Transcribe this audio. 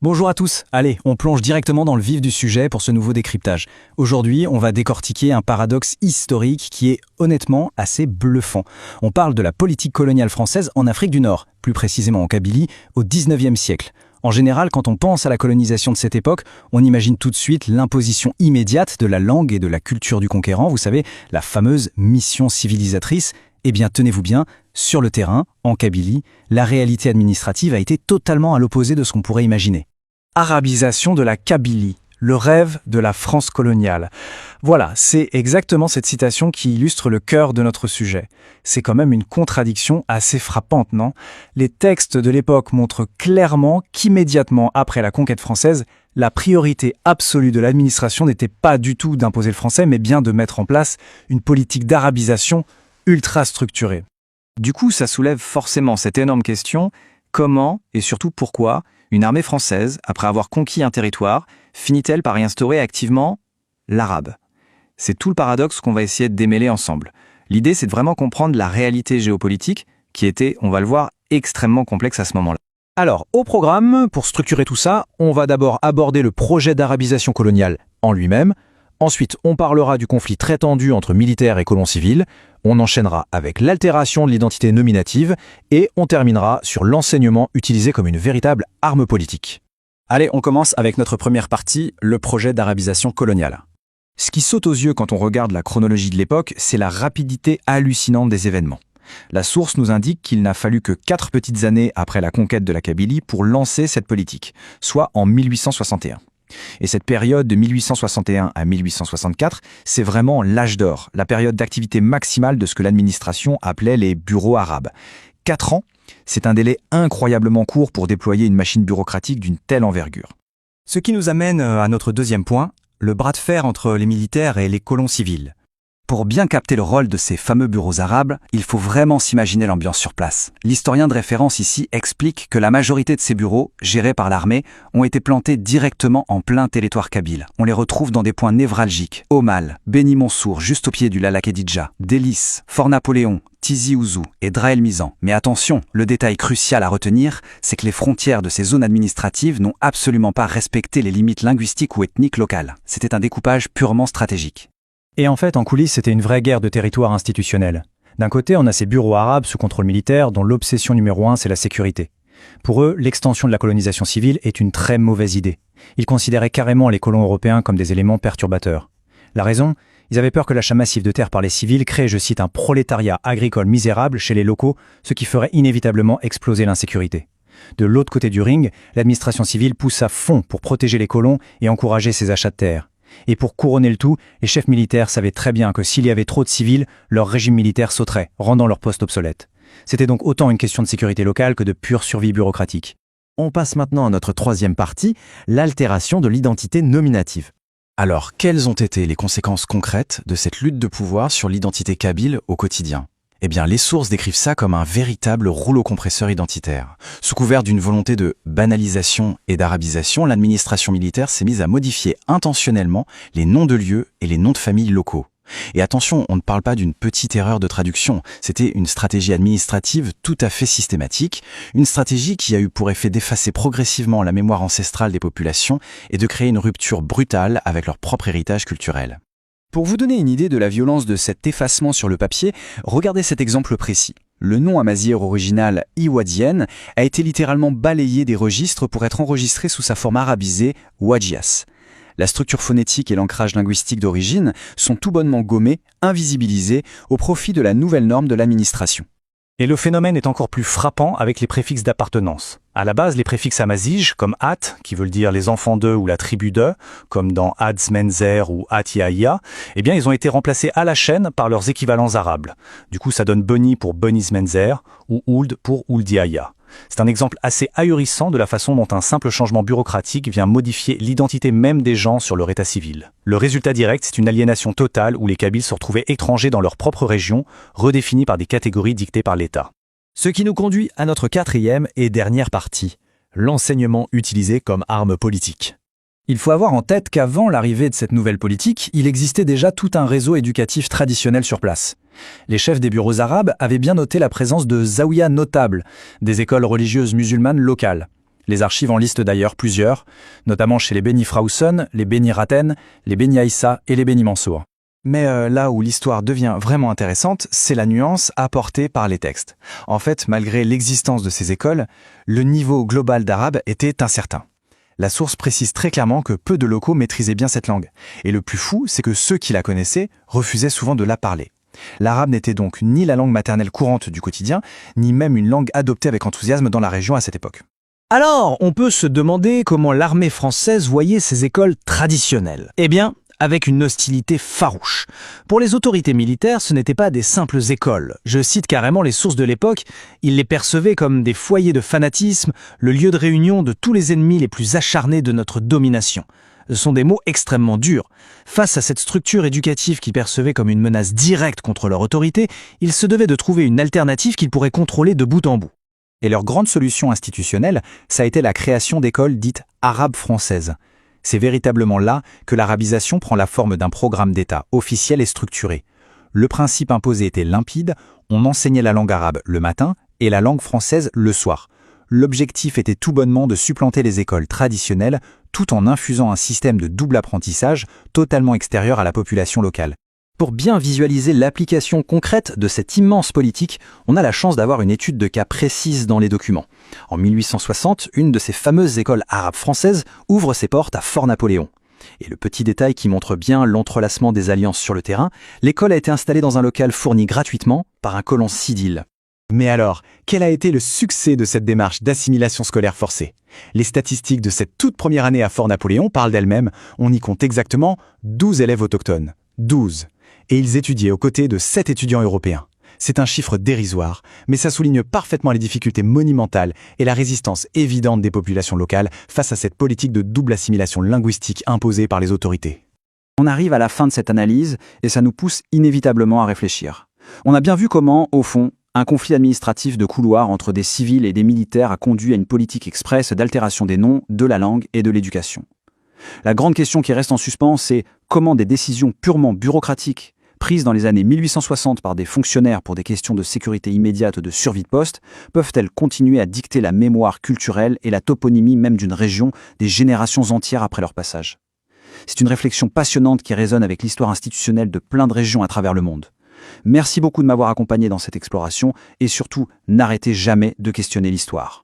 Bonjour à tous, allez, on plonge directement dans le vif du sujet pour ce nouveau décryptage. Aujourd'hui, on va décortiquer un paradoxe historique qui est honnêtement assez bluffant. On parle de la politique coloniale française en Afrique du Nord, plus précisément en Kabylie, au XIXe siècle. En général, quand on pense à la colonisation de cette époque, on imagine tout de suite l'imposition immédiate de la langue et de la culture du conquérant, vous savez, la fameuse mission civilisatrice. Eh bien, tenez-vous bien, sur le terrain, en Kabylie, la réalité administrative a été totalement à l'opposé de ce qu'on pourrait imaginer. Arabisation de la Kabylie, le rêve de la France coloniale. Voilà, c'est exactement cette citation qui illustre le cœur de notre sujet. C'est quand même une contradiction assez frappante, non? Les textes de l'époque montrent clairement qu'immédiatement après la conquête française, la priorité absolue de l'administration n'était pas du tout d'imposer le français, mais bien de mettre en place une politique d'arabisation ultra structurée. Du coup, ça soulève forcément cette énorme question, comment et surtout pourquoi une armée française, après avoir conquis un territoire, finit-elle par y instaurer activement l'arabe? C'est tout le paradoxe qu'on va essayer de démêler ensemble. L'idée, c'est de vraiment comprendre la réalité géopolitique, qui était, on va le voir, extrêmement complexe à ce moment-là. Alors, au programme, pour structurer tout ça, on va d'abord aborder le projet d'arabisation coloniale en lui-même. Ensuite, on parlera du conflit très tendu entre militaires et colons civils. On enchaînera avec l'altération de l'identité nominative et on terminera sur l'enseignement utilisé comme une véritable arme politique. Allez, on commence avec notre première partie, le projet d'arabisation coloniale. Ce qui saute aux yeux quand on regarde la chronologie de l'époque, c'est la rapidité hallucinante des événements. La source nous indique qu'il n'a fallu que 4 petites années après la conquête de la Kabylie pour lancer cette politique, soit en 1861. Et cette période de 1861 à 1864, c'est vraiment l'âge d'or, la période d'activité maximale de ce que l'administration appelait les bureaux arabes. 4 ans, c'est un délai incroyablement court pour déployer une machine bureaucratique d'une telle envergure. Ce qui nous amène à notre deuxième point, le bras de fer entre les militaires et les colons civils. Pour bien capter le rôle de ces fameux bureaux arabes, il faut vraiment s'imaginer l'ambiance sur place. L'historien de référence ici explique que la majorité de ces bureaux, gérés par l'armée, ont été plantés directement en plein territoire kabyle. On les retrouve dans des points névralgiques, Aumale, Beni Monsour, juste au pied du Lala Kedidja, Délice, Fort Napoléon, Tizi Ouzou et Draël Mizan. Mais attention, le détail crucial à retenir, c'est que les frontières de ces zones administratives n'ont absolument pas respecté les limites linguistiques ou ethniques locales. C'était un découpage purement stratégique. Et en fait, en coulisses, c'était une vraie guerre de territoire institutionnel. D'un côté, on a ces bureaux arabes sous contrôle militaire dont l'obsession numéro 1, c'est la sécurité. Pour eux, l'extension de la colonisation civile est une très mauvaise idée. Ils considéraient carrément les colons européens comme des éléments perturbateurs. La raison, ils avaient peur que l'achat massif de terres par les civils crée, je cite, un prolétariat agricole misérable chez les locaux, ce qui ferait inévitablement exploser l'insécurité. De l'autre côté du ring, l'administration civile pousse à fond pour protéger les colons et encourager ces achats de terres. Et pour couronner le tout, les chefs militaires savaient très bien que s'il y avait trop de civils, leur régime militaire sauterait, rendant leur poste obsolète. C'était donc autant une question de sécurité locale que de pure survie bureaucratique. On passe maintenant à notre troisième partie, l'altération de l'identité nominative. Alors, quelles ont été les conséquences concrètes de cette lutte de pouvoir sur l'identité kabyle au quotidien ? Eh bien, les sources décrivent ça comme un véritable rouleau compresseur identitaire. Sous couvert d'une volonté de banalisation et d'arabisation, l'administration militaire s'est mise à modifier intentionnellement les noms de lieux et les noms de familles locaux. Et attention, on ne parle pas d'une petite erreur de traduction, c'était une stratégie administrative tout à fait systématique, une stratégie qui a eu pour effet d'effacer progressivement la mémoire ancestrale des populations et de créer une rupture brutale avec leur propre héritage culturel. Pour vous donner une idée de la violence de cet effacement sur le papier, regardez cet exemple précis. Le nom amazigh original Iwadien a été littéralement balayé des registres pour être enregistré sous sa forme arabisée Wadjias. La structure phonétique et l'ancrage linguistique d'origine sont tout bonnement gommés, invisibilisés, au profit de la nouvelle norme de l'administration. Et le phénomène est encore plus frappant avec les préfixes d'appartenance. À la base, les préfixes amazigh, comme At, qui veulent dire les enfants d'eux ou la tribu d'eux, comme dans Adzmenzer ou Atiaïa, eh bien, ils ont été remplacés à la chaîne par leurs équivalents arabes. Du coup, ça donne Beni pour Benizmenzer ou Ould pour Ouldiaïa. C'est un exemple assez ahurissant de la façon dont un simple changement bureaucratique vient modifier l'identité même des gens sur leur état civil. Le résultat direct, c'est une aliénation totale où les Kabyles se retrouvaient étrangers dans leur propre région, redéfinis par des catégories dictées par l'État. Ce qui nous conduit à notre quatrième et dernière partie, l'enseignement utilisé comme arme politique. Il faut avoir en tête qu'avant l'arrivée de cette nouvelle politique, il existait déjà tout un réseau éducatif traditionnel sur place. Les chefs des bureaux arabes avaient bien noté la présence de zaouïas notables, des écoles religieuses musulmanes locales. Les archives en listent d'ailleurs plusieurs, notamment chez les Beni Frauson, les Beni Raten, les Beni Aïssa et les Beni Mansour. Mais là où l'histoire devient vraiment intéressante, c'est la nuance apportée par les textes. En fait, malgré l'existence de ces écoles, le niveau global d'arabe était incertain. La source précise très clairement que peu de locaux maîtrisaient bien cette langue. Et le plus fou, c'est que ceux qui la connaissaient refusaient souvent de la parler. L'arabe n'était donc ni la langue maternelle courante du quotidien, ni même une langue adoptée avec enthousiasme dans la région à cette époque. Alors, on peut se demander comment l'armée française voyait ces écoles traditionnelles. Eh bien, avec une hostilité farouche. Pour les autorités militaires, ce n'étaient pas des simples écoles. Je cite carrément les sources de l'époque, ils les percevaient comme des foyers de fanatisme, le lieu de réunion de tous les ennemis les plus acharnés de notre domination. Ce sont des mots extrêmement durs. Face à cette structure éducative qu'ils percevaient comme une menace directe contre leur autorité, ils se devaient de trouver une alternative qu'ils pourraient contrôler de bout en bout. Et leur grande solution institutionnelle, ça a été la création d'écoles dites arabes françaises. C'est véritablement là que l'arabisation prend la forme d'un programme d'État officiel et structuré. Le principe imposé était limpide, on enseignait la langue arabe le matin et la langue française le soir. L'objectif était tout bonnement de supplanter les écoles traditionnelles tout en infusant un système de double apprentissage totalement extérieur à la population locale. Pour bien visualiser l'application concrète de cette immense politique, on a la chance d'avoir une étude de cas précise dans les documents. En 1860, une de ces fameuses écoles arabes françaises ouvre ses portes à Fort-Napoléon. Et le petit détail qui montre bien l'entrelacement des alliances sur le terrain, l'école a été installée dans un local fourni gratuitement par un colon civil. Mais alors, quel a été le succès de cette démarche d'assimilation scolaire forcée? Les statistiques de cette toute première année à Fort-Napoléon parlent d'elles-mêmes, on y compte exactement 12 élèves autochtones. 12. Et ils étudiaient aux côtés de 7 étudiants européens. C'est un chiffre dérisoire, mais ça souligne parfaitement les difficultés monumentales et la résistance évidente des populations locales face à cette politique de double assimilation linguistique imposée par les autorités. On arrive à la fin de cette analyse et ça nous pousse inévitablement à réfléchir. On a bien vu comment, au fond, un conflit administratif de couloir entre des civils et des militaires a conduit à une politique expresse d'altération des noms, de la langue et de l'éducation. La grande question qui reste en suspens, c'est comment des décisions purement bureaucratiques prises dans les années 1860 par des fonctionnaires pour des questions de sécurité immédiate ou de survie de poste, peuvent-elles continuer à dicter la mémoire culturelle et la toponymie même d'une région des générations entières après leur passage? C'est une réflexion passionnante qui résonne avec l'histoire institutionnelle de plein de régions à travers le monde. Merci beaucoup de m'avoir accompagné dans cette exploration et surtout, n'arrêtez jamais de questionner l'histoire.